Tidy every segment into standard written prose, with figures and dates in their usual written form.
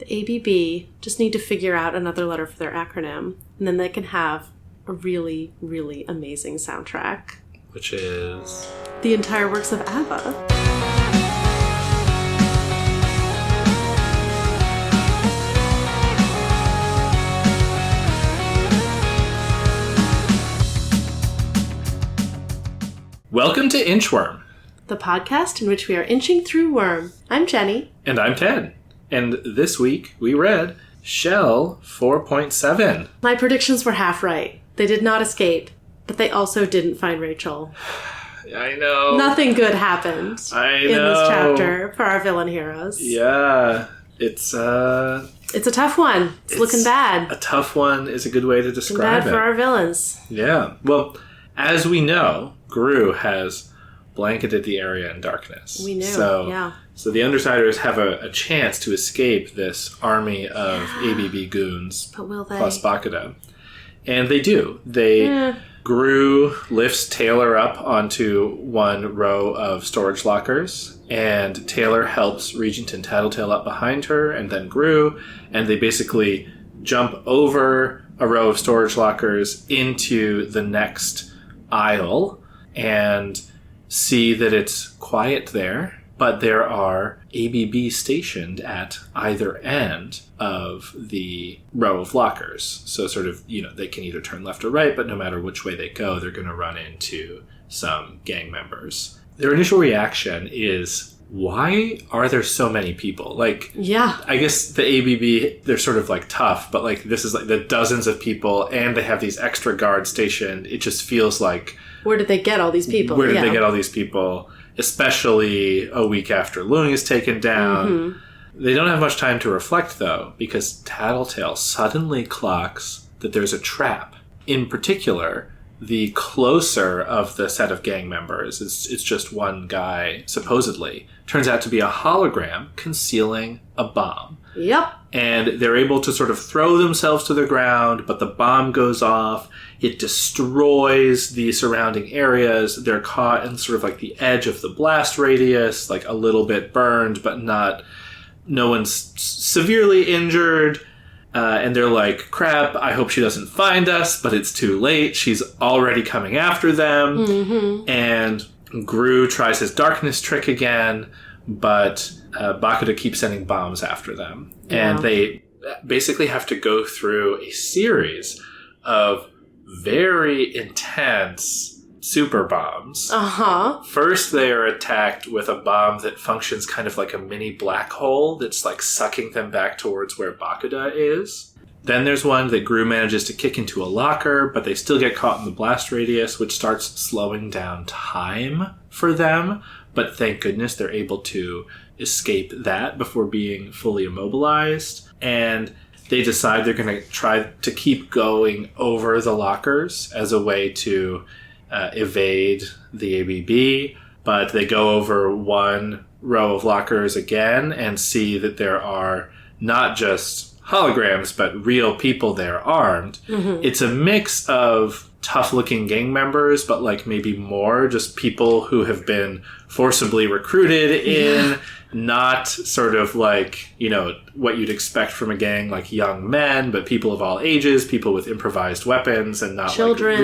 The ABB just need to figure out another letter for their acronym, and then they can have a really, really amazing soundtrack. Which is? The entire works of ABBA. Welcome to Inchworm, the podcast in which we are inching through worm. I'm Jenny. And I'm Ted. And this week we read Shell 4.7. My predictions were half right. They did not escape, but they also didn't find Rachel. I know. Nothing good happened in this chapter for our villain heroes. Yeah. It's a tough one. It's looking bad. A tough one is a good way to describe bad for our villains. Yeah. Well, as we know, Grue has blanketed the area in darkness. We knew, So the Undersiders have a chance to escape this army of ABB goons. But will they? Plus Bakuda. And they do. Grue lifts Taylor up onto one row of storage lockers, and Taylor helps Regent and Tattletale up behind her, and then Grue, and they basically jump over a row of storage lockers into the next aisle and see that it's quiet there, but there are ABB stationed at either end of the row of lockers. So sort of, they can either turn left or right, but no matter which way they go, they're going to run into some gang members. Their initial reaction is, why are there so many people? I guess the ABB, they're sort of tough, but this is the dozens of people, and they have these extra guards stationed. It just feels like, where did they get all these people? Where did they get all these people? Especially a week after Lung is taken down. Mm-hmm. They don't have much time to reflect, though, because Tattletale suddenly clocks that there's a trap. In particular, the closer of the set of gang members, it's just one guy, supposedly, turns out to be a hologram concealing a bomb. Yep. And they're able to sort of throw themselves to the ground, but the bomb goes off. It destroys the surrounding areas. They're caught in sort of the edge of the blast radius, a little bit burned, but no one's severely injured. And they're like, crap, I hope she doesn't find us, but it's too late. She's already coming after them. Mm-hmm. And Grue tries his darkness trick again, but Bakuda keeps sending bombs after them. Yeah. And they basically have to go through a series of very intense super bombs. Uh-huh. First, they are attacked with a bomb that functions kind of like a mini black hole that's sucking them back towards where Bakuda is. Then there's one that Grue manages to kick into a locker, but they still get caught in the blast radius, which starts slowing down time for them. But thank goodness they're able to escape that before being fully immobilized. And they decide they're going to try to keep going over the lockers as a way to evade the ABB. But they go over one row of lockers again and see that there are not just holograms, but real people there armed. Mm-hmm. It's a mix of tough-looking gang members, but maybe more just people who have been forcibly recruited in, not sort of what you'd expect from a gang, young men, but people of all ages, people with improvised weapons, and not children,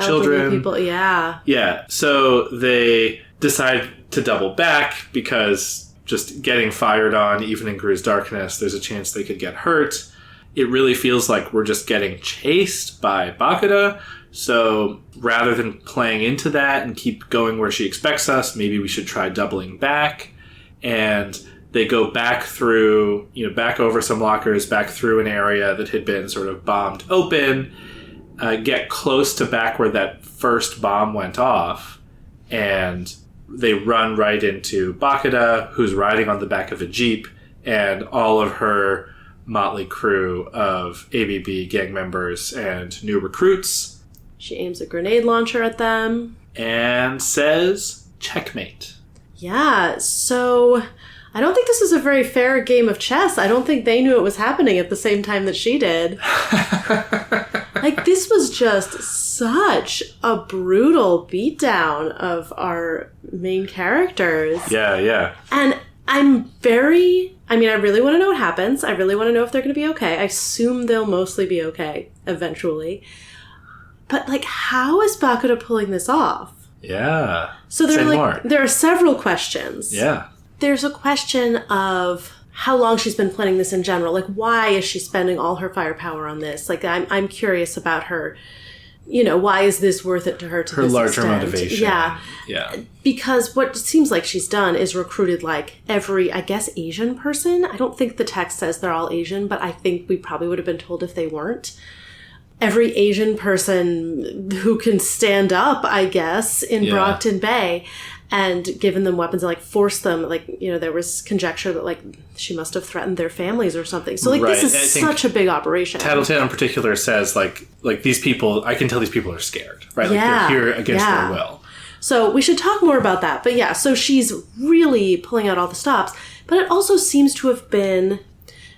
children, people, yeah. So they decide to double back because just getting fired on, even in Grue's darkness, there's a chance they could get hurt. It really feels like we're just getting chased by Bakuda. So rather than playing into that and keep going where she expects us, maybe we should try doubling back. And they go back through, back over some lockers, back through an area that had been sort of bombed open, get close to back where that first bomb went off, and they run right into Bakuda, who's riding on the back of a Jeep, and all of her motley crew of ABB gang members and new recruits. She aims a grenade launcher at them. And says, checkmate. Yeah, so I don't think this is a very fair game of chess. I don't think they knew it was happening at the same time that she did. This was just such a brutal beatdown of our main characters. Yeah. And I'm very I mean, I really want to know what happens. I really want to know if they're going to be okay. I assume they'll mostly be okay eventually. But, like, how is Bakuda pulling this off? Yeah. So there are several questions. Yeah. There's a question of how long she's been planning this in general. Like, why is she spending all her firepower on this? Like, I'm curious about her. You know, why is this worth it to her to this larger extent? motivation. Yeah. Yeah. Because what it seems like she's done is recruited, like, every, I guess, Asian person. I don't think the text says they're all Asian, but I think we probably would have been told if they weren't. Every Asian person who can stand up, I guess, in Brockton Bay, and given them weapons and, like, forced them, like, you know, there was conjecture that, like, she must have threatened their families or something. So, like, this is such a big operation. Tattletale in particular says, like these people, I can tell these people are scared, right? Like, they're here against their will. So we should talk more about that. But yeah, so she's really pulling out all the stops, but it also seems to have been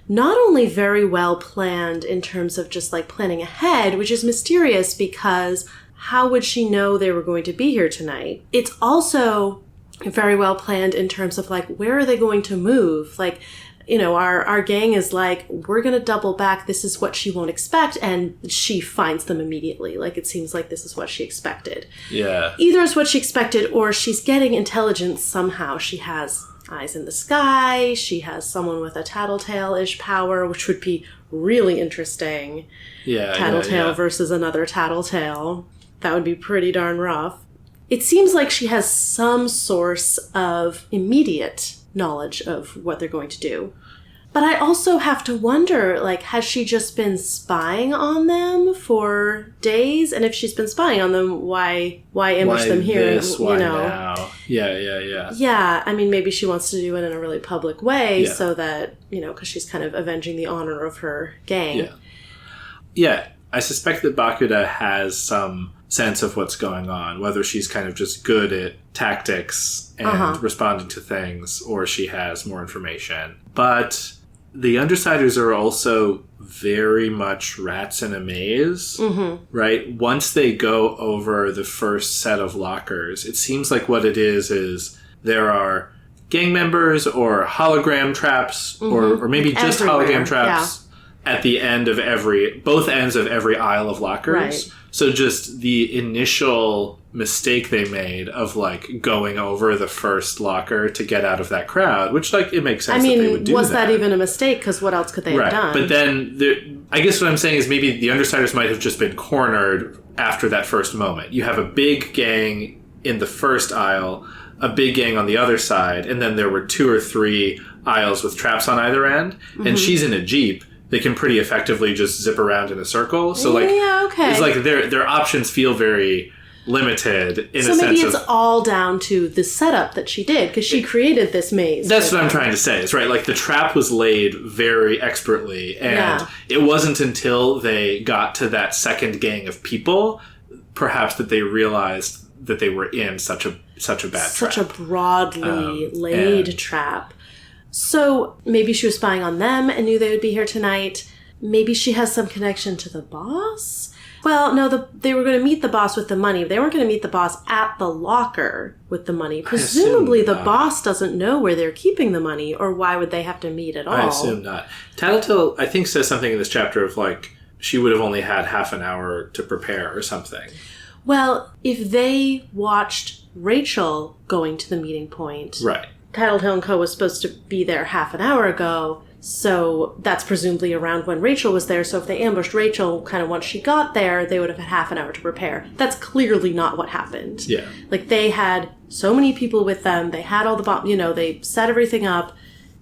not only very well planned in terms of just, like, planning ahead, which is mysterious because how would she know they were going to be here tonight? It's also very well planned in terms of, like, where are they going to move? Like, you know, our gang is like, we're going to double back. This is what she won't expect. And she finds them immediately. Like, it seems like this is what she expected. Yeah. Either it's what she expected or she's getting intelligence somehow. She has eyes in the sky. She has someone with a tattletale-ish power, which would be really interesting. Yeah. Tattletale versus another tattletale. That would be pretty darn rough. It seems like she has some source of immediate knowledge of what they're going to do. But I also have to wonder, like, has she just been spying on them for days? And if she's been spying on them, why ambush them here? Why now? Yeah. Yeah, I mean, maybe she wants to do it in a really public way so that, you know, because she's kind of avenging the honor of her gang. Yeah, I suspect that Bakuda has some sense of what's going on, whether she's kind of just good at tactics and responding to things, or she has more information. But the Undersiders are also very much rats in a maze, right? Once they go over the first set of lockers, it seems like what it is there are gang members or hologram traps, or maybe just hologram traps at the end of both ends of every aisle of lockers. Right. So just the initial mistake they made of, like, going over the first locker to get out of that crowd, which, like, it makes sense that they would do that. Was that even a mistake? Because what else could they have done? But then, I guess what I'm saying is maybe the Undersiders might have just been cornered after that first moment. You have a big gang in the first aisle, a big gang on the other side, and then there were 2 or 3 aisles with traps on either end, and she's in a Jeep. They can pretty effectively just zip around in a circle. So, like, it's like their options feel very limited in a sense of... So maybe it's all down to the setup that she did, because she created this maze. That's what I'm trying to say. Is right. Like, the trap was laid very expertly, and it wasn't until they got to that second gang of people, perhaps, that they realized that they were in such a bad trap. Such a broadly laid trap. So maybe she was spying on them and knew they would be here tonight. Maybe she has some connection to the boss? Well, no, they were going to meet the boss with the money. They weren't going to meet the boss at the locker with the money. Presumably the boss doesn't know where they're keeping the money, or why would they have to meet at all? I assume not. Tattletale, I think, says something in this chapter of, like, she would have only had half an hour to prepare or something. Well, if they watched Rachel going to the meeting point... Right. Tattletale & Co. was supposed to be there half an hour ago, so that's presumably around when Rachel was there. So if they ambushed Rachel kind of once she got there, they would have had half an hour to prepare. That's clearly not what happened. Yeah. Like, they had so many people with them. They had all the bombs, you know, they set everything up.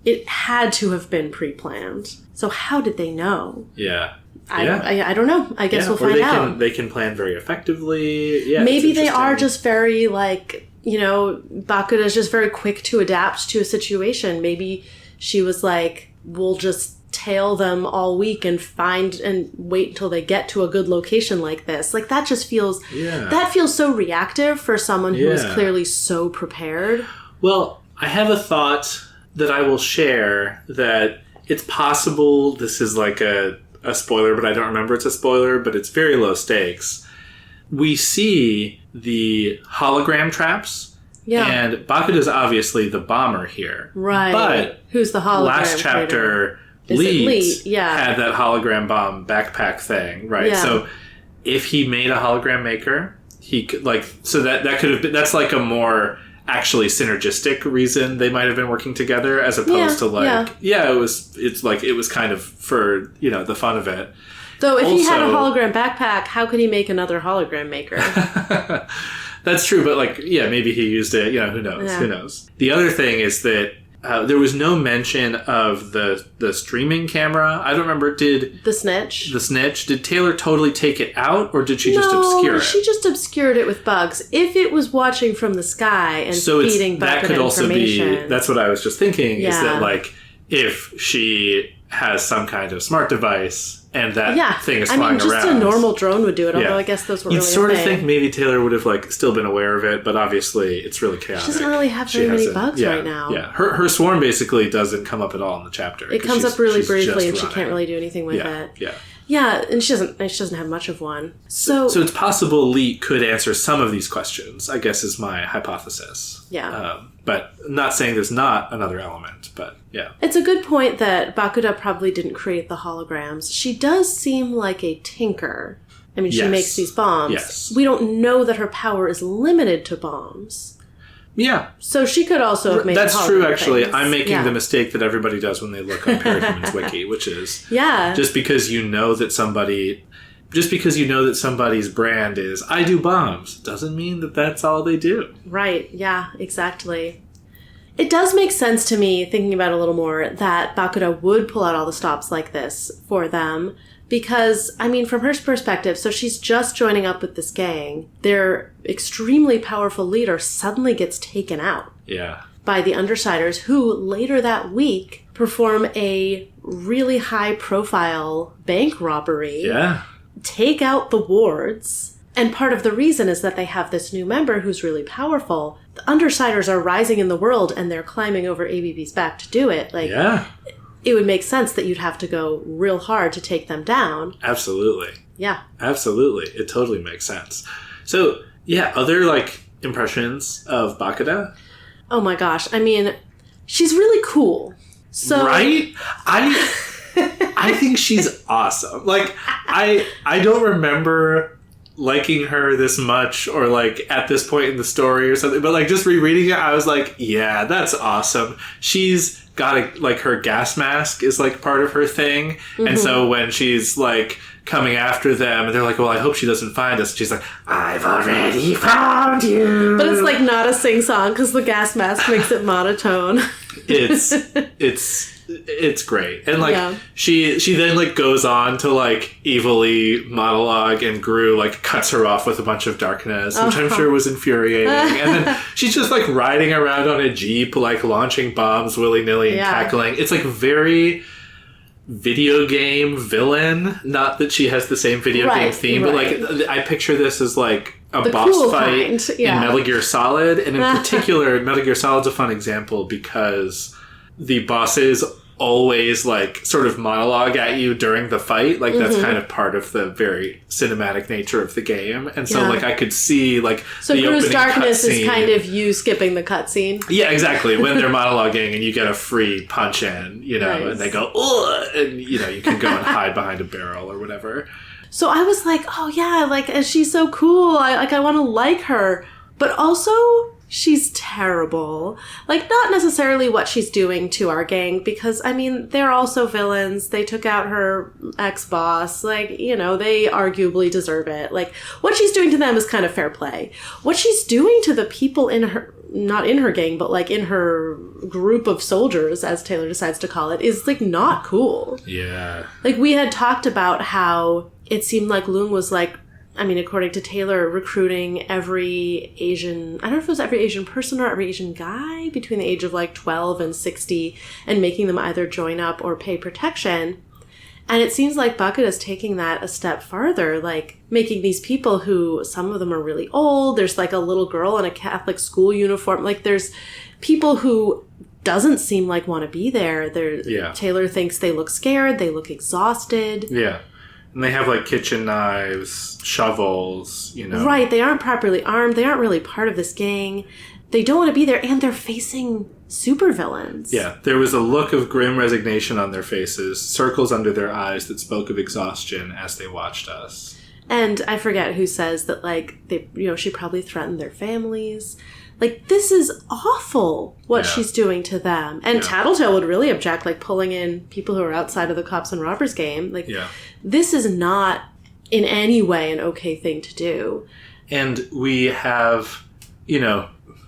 It had to have been pre-planned. So how did they know? Yeah. I don't know. I guess we'll find out. They can plan very effectively. Yeah. Maybe they are just very, like... You know, Bakuda is just very quick to adapt to a situation. Maybe she was like, we'll just tail them all week and find and wait until they get to a good location like this. Like, that just feels... That feels so reactive for someone who is clearly so prepared. Well, I have a thought that I will share that it's possible this is like a spoiler, but I don't remember it's a spoiler, but it's very low stakes. We see the hologram traps Yeah. And Bakuda's obviously the bomber here. Right. But who's the hologram last chapter, Leet had that hologram bomb backpack thing, right? Yeah. So if he made a hologram maker, he could, so that could have been, that's like a more actually synergistic reason they might have been working together, as opposed to it was kind of for, the fun of it. Though if he had a hologram backpack, how could he make another hologram maker? That's true, but maybe he used it. Who knows? Yeah. Who knows? The other thing is that there was no mention of the streaming camera. I don't remember. Did the snitch? Did Taylor totally take it out, or did she just obscure it? She just obscured it with bugs. If it was watching from the sky and feeding Bakuda that could also be. That's what I was just thinking. Yeah. Is that if she has some kind of smart device. And that thing is flying around. Just a normal drone would do it, although I guess those were really You'd sort of think maybe Taylor would have still been aware of it, but obviously it's really chaotic. She doesn't really have very many bugs right now. Yeah, her swarm basically doesn't come up at all in the chapter. It comes up really briefly, and she can't really do anything with it. Yeah. Yeah, and she doesn't have much of one. So it's possible Leet could answer some of these questions, I guess is my hypothesis. Yeah. But I'm not saying there's not another element, but yeah. It's a good point that Bakuda probably didn't't the holograms. She does seem like a tinker. I mean, she makes these bombs. Yes. We don't know that her power is limited to bombs. Yeah. So she could also have made That's true, actually. things. I'm making the mistake that everybody does when they look on Parahuman's wiki, which is just because you know that somebody's brand is, I do bombs, doesn't mean that that's all they do. Right. Yeah, exactly. It does make sense to me, thinking about it a little more, that Bakuda would pull out all the stops like this for them. Because, from her perspective, so she's just joining up with this gang. Their extremely powerful leader suddenly gets taken out. Yeah. By the Undersiders, who later that week perform a really high-profile bank robbery. Yeah. Take out the wards. And part of the reason is that they have this new member who's really powerful. The Undersiders are rising in the world, and they're climbing over ABB's back to do it. It would make sense that you'd have to go real hard to take them down. Absolutely. Yeah. Absolutely. It totally makes sense. So, other, impressions of Bakuda? Oh my gosh. She's really cool. So right? I think she's awesome. I don't remember liking her this much or at this point in the story or something, but just rereading it, I was like, yeah, that's awesome. She's got her gas mask is part of her thing. Mm-hmm. And so when she's coming after them and they're like, well, I hope she doesn't find us, she's like, I've already found you. But it's not a sing song because the gas mask makes it monotone. It's great. And she then goes on to evilly monologue, and Grue cuts her off with a bunch of darkness, which I'm sure was infuriating. And then she's just riding around on a Jeep, launching bombs willy-nilly and cackling. It's very video game villain. Not that she has the same video game theme, but I picture this as a the boss cool fight in Metal Gear Solid. And in particular, Metal Gear Solid's a fun example because the bosses always sort of monologue at you during the fight. That's kind of part of the very cinematic nature of the game. And so I could see so the Grue's opening darkness cutscene. Is kind of you skipping the cutscene. Yeah, exactly. When they're monologuing and you get a free punch in, nice. And they go, ugh, and you can go and hide behind a barrel or whatever. So I was like, oh yeah, and she's so cool. I want to like her. But also, she's terrible. Not necessarily what she's doing to our gang, because, they're also villains. They took out her ex-boss. They arguably deserve it. What she's doing to them is kind of fair play. What she's doing to the people in her, not in her gang, but, in her group of soldiers, as Taylor decides to call it, is, not cool. Yeah. We had talked about how it seemed like Lung was, according to Taylor, recruiting every Asian, I don't know if it was every Asian person or every Asian guy between the age of 12 and 60 and making them either join up or pay protection. And it seems like Bakuda's taking that a step farther, making these people who, some of them are really old. There's a little girl in a Catholic school uniform. There's people who doesn't seem want to be there. Taylor thinks they look scared. They look exhausted. Yeah. And they have kitchen knives, shovels, Right, they aren't properly armed. They aren't really part of this gang. they don't want to be there, and they're facing supervillains. Yeah, there was a look of grim resignation on their faces, circles under their eyes that spoke of exhaustion as they watched us. And I forget who says that, like, they, she probably threatened their families. Like, this is awful what she's doing to them. And Tattletale would really object, like, pulling in people who are outside of the cops and robbers game. Like, this is not in any way an okay thing to do. And we have,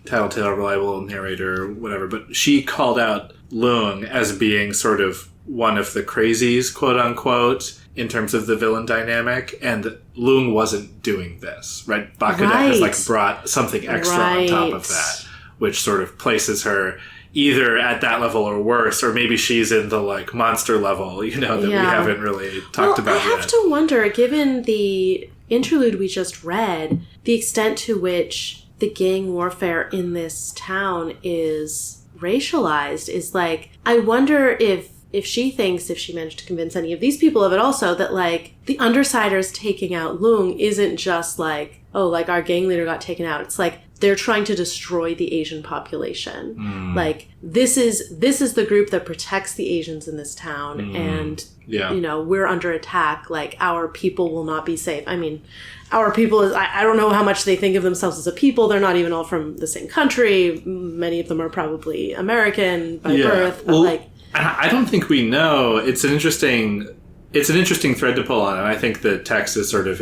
Tattletale, reliable narrator, whatever, but she called out Lung as being sort of one of the crazies, quote unquote, in terms of the villain dynamic, and Lung wasn't doing this, right? Bakuda has, like, brought something extra on top of that, which sort of places her either at that level or worse, or maybe she's in the, like, monster level, that we haven't really talked about yet. I have to wonder, given the interlude we just read, the extent to which the gang warfare in this town is racialized is, like, I wonder if she thinks, if she managed to convince any of these people of it also, that, like, the Undersiders taking out Lung isn't just like, oh, like, our gang leader got taken out. It's like they're trying to destroy the Asian population. Like, this is the group that protects the Asians in this town, and we're under attack. Like, our people will not be safe. I mean, our people is, I don't know how much they think of themselves as a people. They're not even all from the same country. Many of them are probably American by birth, but I don't think we know. It's an interesting thread to pull on, and I think the text is sort of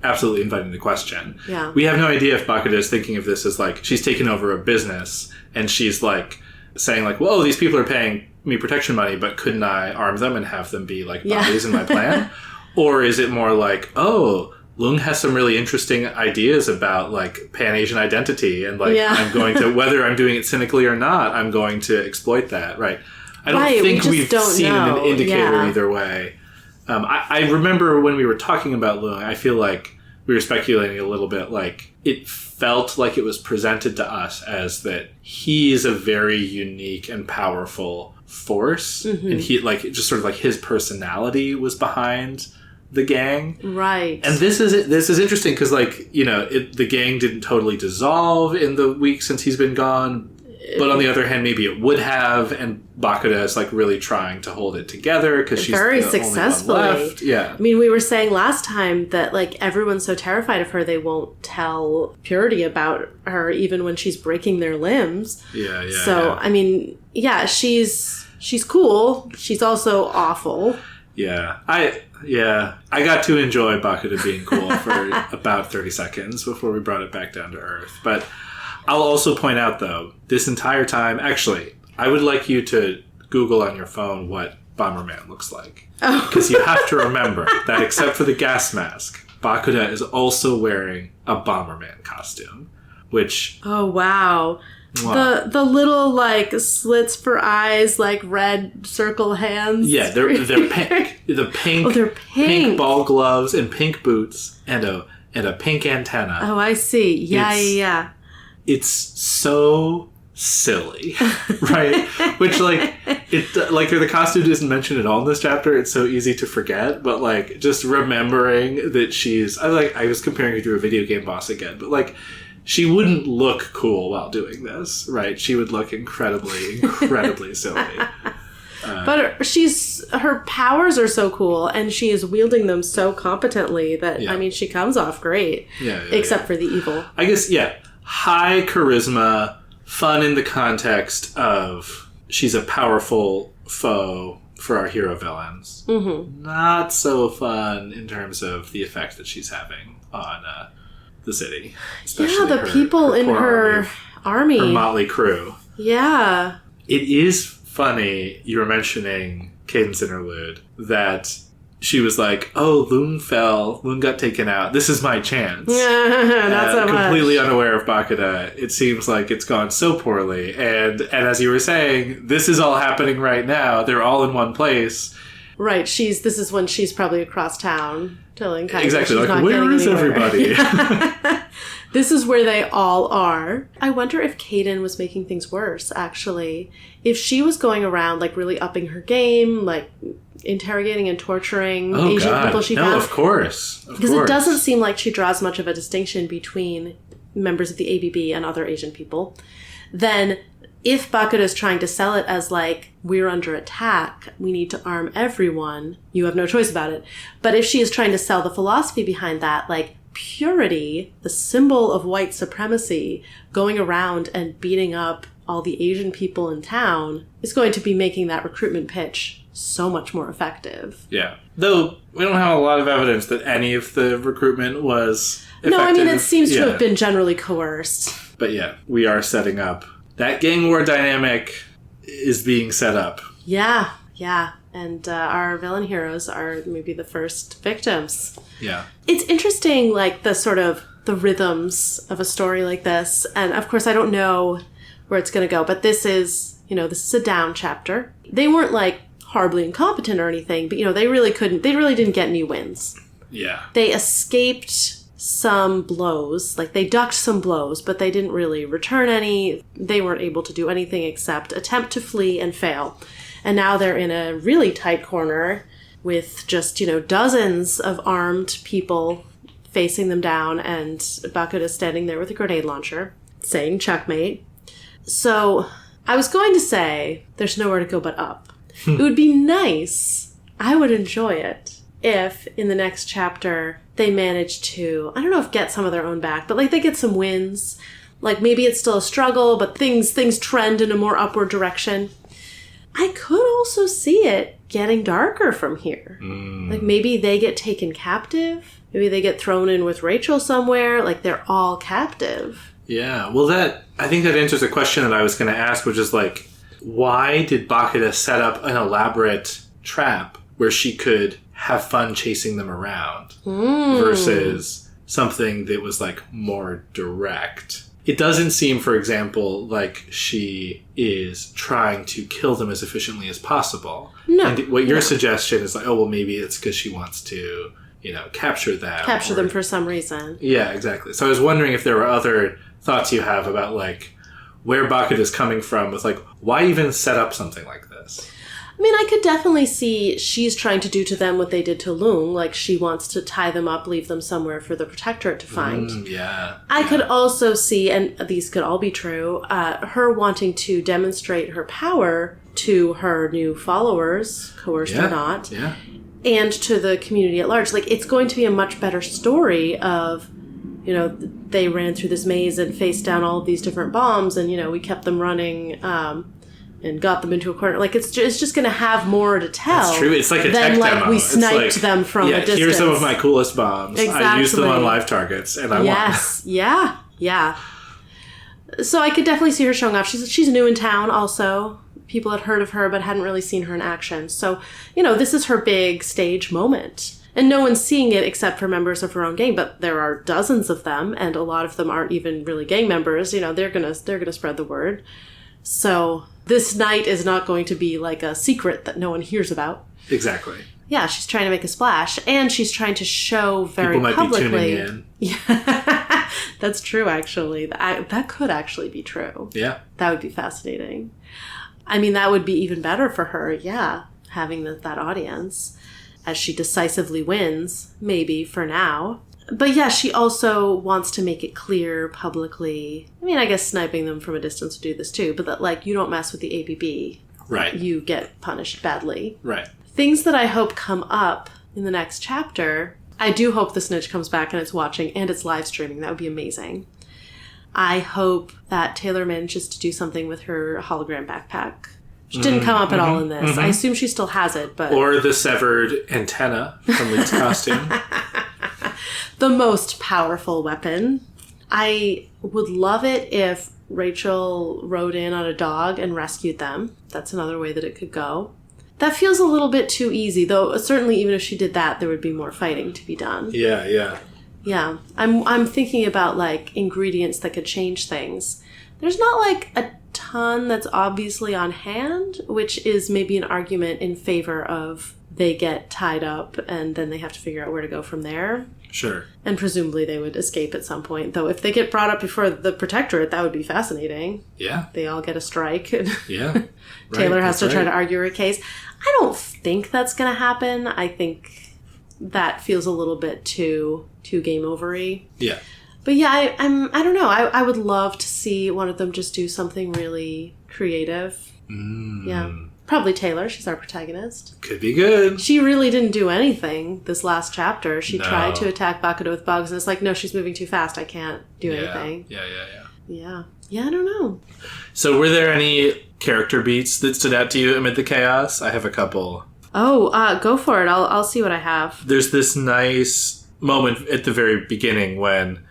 absolutely inviting the question. Yeah. We have no idea if Bakuda is thinking of this as, like, she's taken over a business, and she's, like, saying, like, whoa, these people are paying me protection money, but couldn't I arm them and have them be, like, bodies in my plan? Or is it more like, oh, Lung has some really interesting ideas about, like, Pan-Asian identity, and, like, I'm going to, whether I'm doing it cynically or not, I'm going to exploit that, right? I don't think we've seen an indicator either way. I remember when we were talking about Lung, I feel like we were speculating a little bit, like, it felt like it was presented to us as that he is a very unique and powerful force, and he, like, just sort of like his personality was behind the gang. Right. And this is interesting because, like, the gang didn't totally dissolve in the week since he's been gone. But on the other hand, maybe it would have, and Bakuda is, like, really trying to hold it together because she's very the successfully. Only one left. Yeah. I mean, we were saying last time that, like, everyone's so terrified of her they won't tell Purity about her even when she's breaking their limbs. Yeah. So, I mean, she's cool. She's also awful. Yeah. I got to enjoy Bakuda being cool for about 30 seconds before we brought it back down to earth. But I'll also point out, though, this entire time, actually, I would like you to Google on your phone what Bomber Man looks like. Because you have to remember that except for the gas mask, Bakuda is also wearing a Bomberman costume, which... Oh, wow. The little, like, slits for eyes, like, red circle hands. Yeah, they're pink. The pink, they're pink ball gloves and pink boots and a pink antenna. Oh, I see. Yeah. It's so silly, right? Which, like, the costume isn't mentioned at all in this chapter. It's so easy to forget, but, like, just remembering that I was comparing her to a video game boss again, but, like, she wouldn't look cool while doing this, right? She would look incredibly silly. But her powers are so cool, and she is wielding them so competently that, I mean, she comes off great. Except for the evil. I guess, high charisma, fun in the context of she's a powerful foe for our hero villains. Mm-hmm. Not so fun in terms of the effect that she's having on the city. Especially the people in her army. Her motley crew. Yeah. It is funny, you were mentioning Caden's interlude, that she was like, oh, Lung got taken out. This is my chance. Not so much. Completely unaware of Bakuda. It seems like it's gone so poorly. And as you were saying, this is all happening right now. They're all in one place. Right. This is when she's probably across town telling Kaiden. Exactly. She's like, where is everybody? This is where they all are. I wonder if Caden was making things worse, actually. If she was going around, like, really upping her game, like, interrogating and torturing Asian people she found. No, of course. Because it doesn't seem like she draws much of a distinction between, members of the ABB and other Asian people, then if Bakuda is trying to sell it as like, we're under attack, we need to arm everyone, you have no choice about it. But if she is trying to sell the philosophy behind that, like purity, the symbol of white supremacy, going around and beating up all the Asian people in town, is going to be making that recruitment pitch so much more effective. Yeah. Though we don't have a lot of evidence that any of the recruitment was effective. No, I mean, it seems to have been generally coerced. But yeah, we are setting up. That gang war dynamic is being set up. Yeah. And our villain heroes are maybe the first victims. Yeah. It's interesting, like, the sort of the rhythms of a story like this. And, of course, I don't know where it's going to go. But this is, this is a down chapter. They weren't, like, horribly incompetent or anything. But, they really didn't get any wins. Yeah. They escaped some blows, like they ducked some blows, but they didn't really return any. They weren't able to do anything except attempt to flee and fail. And now they're in a really tight corner with just, dozens of armed people facing them down, and Bakuda standing there with a grenade launcher saying checkmate. So I was going to say there's nowhere to go but up. It would be nice, I would enjoy it, if in the next chapter they manage to, I don't know if get some of their own back, but like they get some wins. Like maybe it's still a struggle, but things trend in a more upward direction. I could also see it getting darker from here. Like maybe they get taken captive. Maybe they get thrown in with Rachel somewhere. Like they're all captive. Yeah. Well, I think that answers a question that I was going to ask, which is like, why did Bakuda set up an elaborate trap where she could have fun chasing them around versus something that was like more direct? It doesn't seem, for example, like she is trying to kill them as efficiently as possible. No. And what your suggestion is like, oh, well, maybe it's because she wants to, capture them. Capture them for some reason. Yeah, exactly. So I was wondering if there were other thoughts you have about like where Bakuda is coming from with like, why even set up something like this? I mean, I could definitely see she's trying to do to them what they did to Lung. Like, she wants to tie them up, leave them somewhere for the Protectorate to find. I could also see, and these could all be true, her wanting to demonstrate her power to her new followers, coerced or not, and to the community at large. Like, it's going to be a much better story of, they ran through this maze and faced down all of these different bombs, and, we kept them running, and got them into a corner. Like, it's just going to have more to tell. That's true. It's like a tech demo. We sniped them from a distance. Here's some of my coolest bombs. Exactly. I used them on live targets, and I won. Yeah. So I could definitely see her showing off. She's new in town also. People had heard of her, but hadn't really seen her in action. So, this is her big stage moment. And no one's seeing it except for members of her own gang, but there are dozens of them, and a lot of them aren't even really gang members. They're gonna spread the word. So this night is not going to be like a secret that no one hears about. Exactly. Yeah, she's trying to make a splash, and she's trying to show very publicly. People might be tuning in. Yeah, that's true, actually. That could actually be true. Yeah. That would be fascinating. I mean, that would be even better for her, having that audience as she decisively wins, maybe, for now. But yeah, she also wants to make it clear publicly. I mean, I guess sniping them from a distance would do this too, but that, like, you don't mess with the ABB. Right. You get punished badly. Right. Things that I hope come up in the next chapter, I do hope the Snitch comes back and it's watching and it's live streaming. That would be amazing. I hope that Taylor manages to do something with her hologram backpack. Which didn't come up at all in this. I assume she still has it, but... Or the severed antenna from Leet's costume. The most powerful weapon. I would love it if Rachel rode in on a dog and rescued them. That's another way that it could go. That feels a little bit too easy, though certainly even if she did that, there would be more fighting to be done. Yeah. Yeah. I'm thinking about, like, ingredients that could change things. There's not, like, a ton that's obviously on hand, which is maybe an argument in favor of they get tied up and then they have to figure out where to go from there. Sure. And presumably they would escape at some point. Though if they get brought up before the Protectorate, that would be fascinating. Yeah. They all get a strike. Yeah. Right. Taylor has to try to argue her case. I don't think that's going to happen. I think that feels a little bit too game over-y. Yeah. But yeah, I don't know. I would love to see one of them just do something really creative. Yeah. Probably Taylor. She's our protagonist. Could be good. She really didn't do anything this last chapter. She tried to attack Bakuda with bugs, and it's like, no, she's moving too fast. I can't do anything. Yeah, I don't know. So were there any character beats that stood out to you amid the chaos? I have a couple. Oh, go for it. I'll see what I have. There's this nice moment at the very beginning when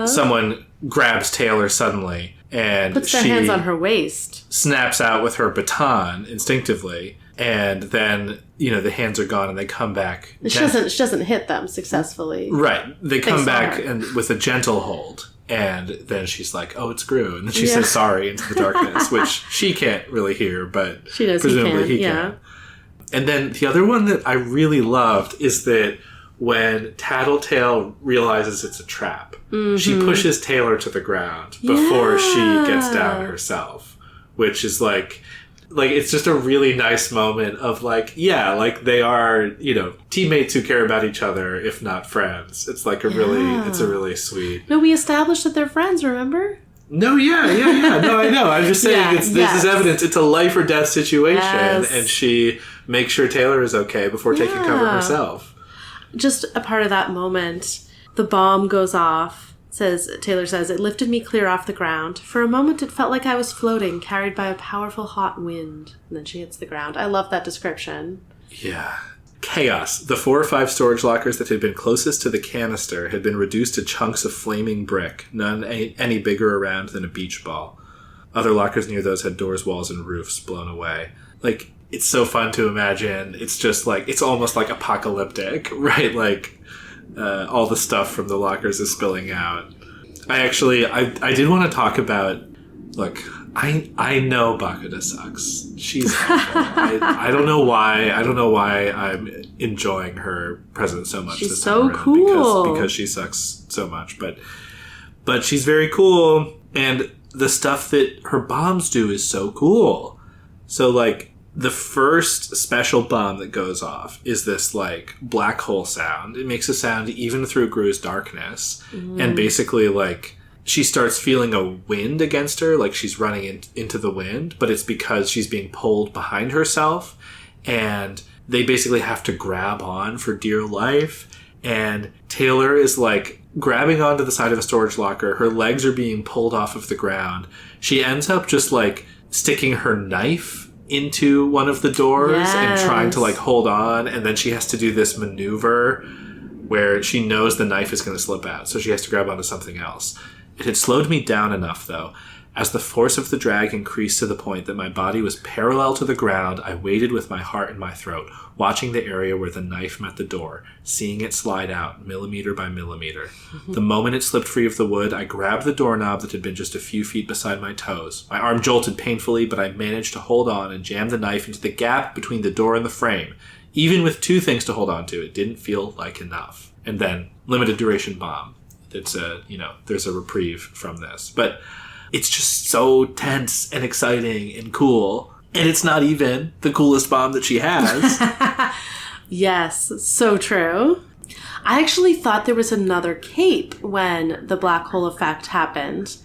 someone grabs Taylor suddenly and puts their hands on her waist, snaps out with her baton instinctively, and then the hands are gone and they come back. She doesn't hit them successfully. Right, they come back and with a gentle hold, and then she's like, "Oh, it's Grue," and then she says sorry into the darkness, which she can't really hear, but she knows presumably he can. And then the other one that I really loved is that when Tattletale realizes it's a trap, she pushes Taylor to the ground before she gets down herself, which is like it's just a really nice moment of they are, teammates who care about each other, if not friends. It's like it's a really sweet. No, we established that they're friends, remember? No, yeah. No, I know. I'm just saying this is evidence. It's a life or death situation, and she makes sure Taylor is okay before taking cover herself. Just a part of that moment, the bomb goes off. Taylor says, "It lifted me clear off the ground. For a moment it felt like I was floating, carried by a powerful hot wind." And then she hits the ground. I love that description. Yeah. Chaos. The 4 or 5 storage lockers that had been closest to the canister had been reduced to chunks of flaming brick, none any bigger around than a beach ball. Other lockers near those had doors, walls, and roofs blown away. It's so fun to imagine. It's just it's almost like apocalyptic, right? All the stuff from the lockers is spilling out. I did want to talk about, I know Bakuda sucks. She's awful. I don't know why. I don't know why I'm enjoying her presence so much. She's so cool. Because she sucks so much. But she's very cool. And the stuff that her bombs do is so cool. So, the first special bomb that goes off is this black hole sound. It makes a sound even through Grue's darkness. And basically she starts feeling a wind against her, she's running into the wind, but it's because she's being pulled behind herself, and they basically have to grab on for dear life. And Taylor is grabbing onto the side of a storage locker. Her legs are being pulled off of the ground. She ends up just sticking her knife into one of the doors and trying to hold on, and then she has to do this maneuver where she knows the knife is going to slip out, so she has to grab onto something else. It had slowed me down enough, though. As the force of the drag increased to the point that my body was parallel to the ground, I waited with my heart in my throat, watching the area where the knife met the door, seeing it slide out, millimeter by millimeter. The moment it slipped free of the wood, I grabbed the doorknob that had been just a few feet beside my toes. My arm jolted painfully, but I managed to hold on and jam the knife into the gap between the door and the frame. Even with 2 things to hold on to, it didn't feel like enough. And then, limited duration bomb. It's there's a reprieve from this. But it's just so tense and exciting and cool. And it's not even the coolest bomb that she has. Yes, so true. I actually thought there was another cape when the black hole effect happened.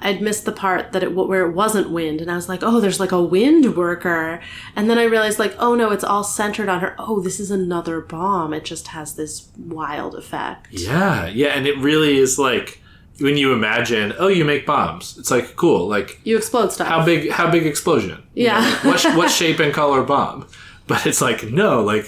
I'd missed the part where it wasn't wind, and I was like, oh, there's a wind worker. And then I realized oh no, it's all centered on her. Oh, this is another bomb. It just has this wild effect. Yeah, and it really is when you imagine, oh, you make bombs. It's cool. You explode stuff. How big explosion? Yeah. What shape and color bomb? But it's no,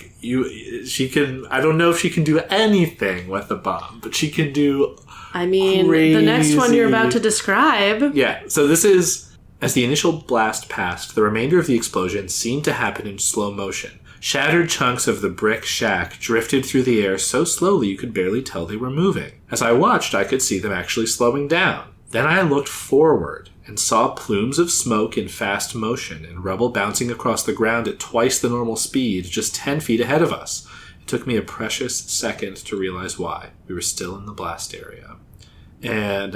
she can, I don't know if she can do anything with a bomb, but she can do crazy. The next one you're about to describe. Yeah, so this is, as the initial blast passed, the remainder of the explosion seemed to happen in slow motion. Shattered chunks of the brick shack drifted through the air so slowly you could barely tell they were moving. As I watched, I could see them actually slowing down. Then I looked forward and saw plumes of smoke in fast motion and rubble bouncing across the ground at twice the normal speed, just 10 feet ahead of us. It took me a precious second to realize why. We were still in the blast area. And,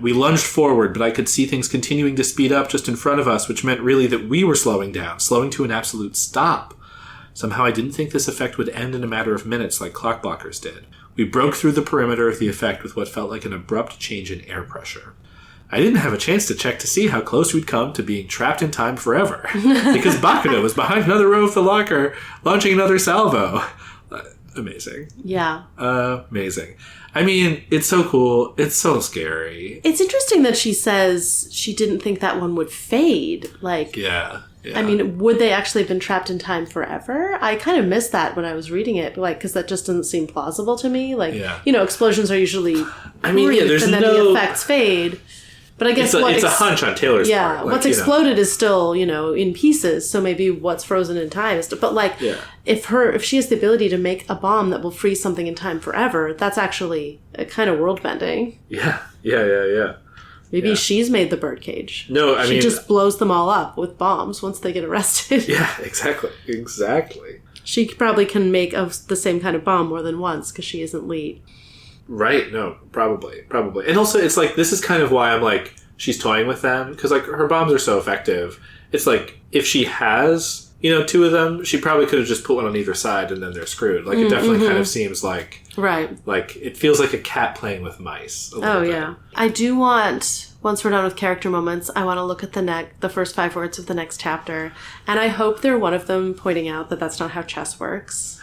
we lunged forward, but I could see things continuing to speed up just in front of us, which meant really that we were slowing down, slowing to an absolute stop. Somehow I didn't think this effect would end in a matter of minutes like clock blockers did. We broke through the perimeter of the effect with what felt like an abrupt change in air pressure. I didn't have a chance to check to see how close we'd come to being trapped in time forever, because Bakuda was behind another row of the locker, launching another salvo. Amazing. Yeah. Amazing. I mean, it's so cool. It's so scary. It's interesting that she says she didn't think that one would fade. Like, yeah. I mean, would they actually have been trapped in time forever? I kind of missed that when I was reading it, like, because that just doesn't seem plausible to me. Like, explosions are usually brief, and then the effects fade. But I guess it's a hunch on Taylor's part. Like, what's exploded is still, in pieces. So maybe what's frozen in time is... But, if she has the ability to make a bomb that will freeze something in time forever, that's actually kind of world-bending. Yeah. Maybe she's made the birdcage. No, I mean... She just blows them all up with bombs once they get arrested. Yeah, exactly. She probably can make the same kind of bomb more than once because she isn't Leet. Right, no, probably. And also, it's like, this is kind of why I'm like, she's toying with them, because like, her bombs are so effective. It's like, if she has, two of them, she probably could have just put one on either side and then they're screwed. Like, it definitely kind of seems like... Right. Like, it feels like a cat playing with mice. Oh, yeah. I do want, once we're done with character moments, I want to look at the first 5 words of the next chapter, and I hope they're one of them pointing out that that's not how chess works.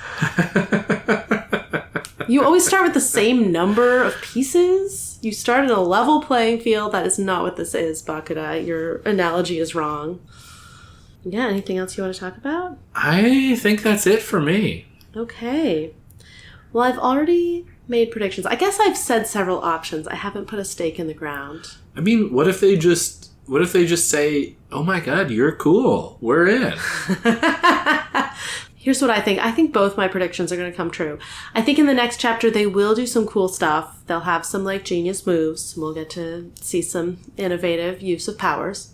You always start with the same number of pieces. You start in a level playing field. That is not what this is, Bakuda. Your analogy is wrong. Yeah, anything else you want to talk about? I think that's it for me. Okay. Well, I've already made predictions. I guess I've said several options. I haven't put a stake in the ground. I mean, what if they just say, "Oh my god, you're cool. We're in." Here's what I think. I think both my predictions are going to come true. I think in the next chapter, they will do some cool stuff. They'll have some, genius moves. We'll get to see some innovative use of powers.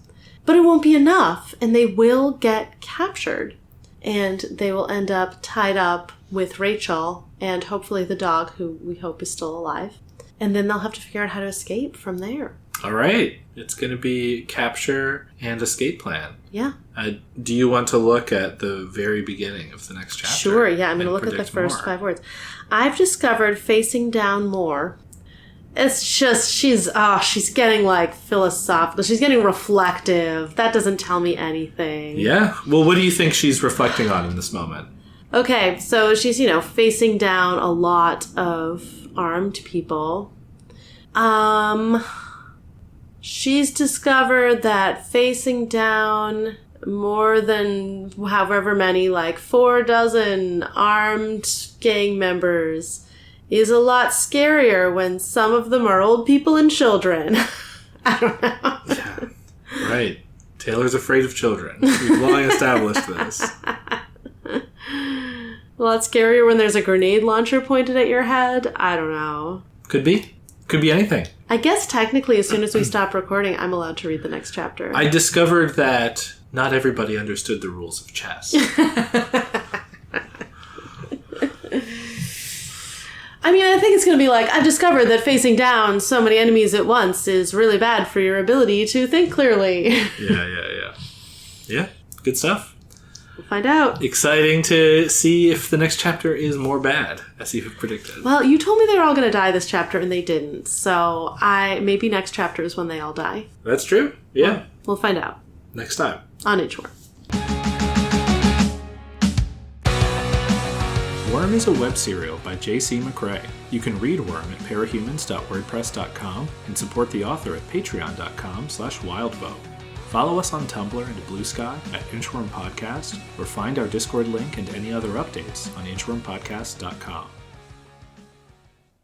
But it won't be enough, and they will get captured. And they will end up tied up with Rachel and hopefully the dog, who we hope is still alive. And then they'll have to figure out how to escape from there. All right. It's going to be capture and escape plan. Yeah. Do you want to look at the very beginning of the next chapter? Sure, yeah. I'm going to look at the first 5 words. I've discovered facing down more. It's just, she's getting philosophical. She's getting reflective. That doesn't tell me anything. Yeah? Well, what do you think she's reflecting on in this moment? Okay, so she's, facing down a lot of armed people. She's discovered that facing down more than however many, 4 dozen armed gang members is a lot scarier when some of them are old people and children. I don't know. Yeah, right. Taylor's afraid of children. We've long established this. A lot scarier when there's a grenade launcher pointed at your head. I don't know. Could be. Could be anything. I guess technically as soon as we stop recording, I'm allowed to read the next chapter. I discovered that not everybody understood the rules of chess. I mean, I think it's going to be I've discovered that facing down so many enemies at once is really bad for your ability to think clearly. Yeah, good stuff. We'll find out. Exciting to see if the next chapter is more bad, as you have predicted. Well, you told me they were all going to die this chapter, and they didn't. So maybe next chapter is when they all die. That's true. Yeah. Well, we'll find out. Next time. On Inchworm. Worm is a web serial by J.C. McCrae. You can read Worm at parahumans.wordpress.com and support the author at patreon.com/wildvote. Follow us on Tumblr and Blue Sky at Inchworm Podcast, or find our Discord link and any other updates on inchwormpodcast.com.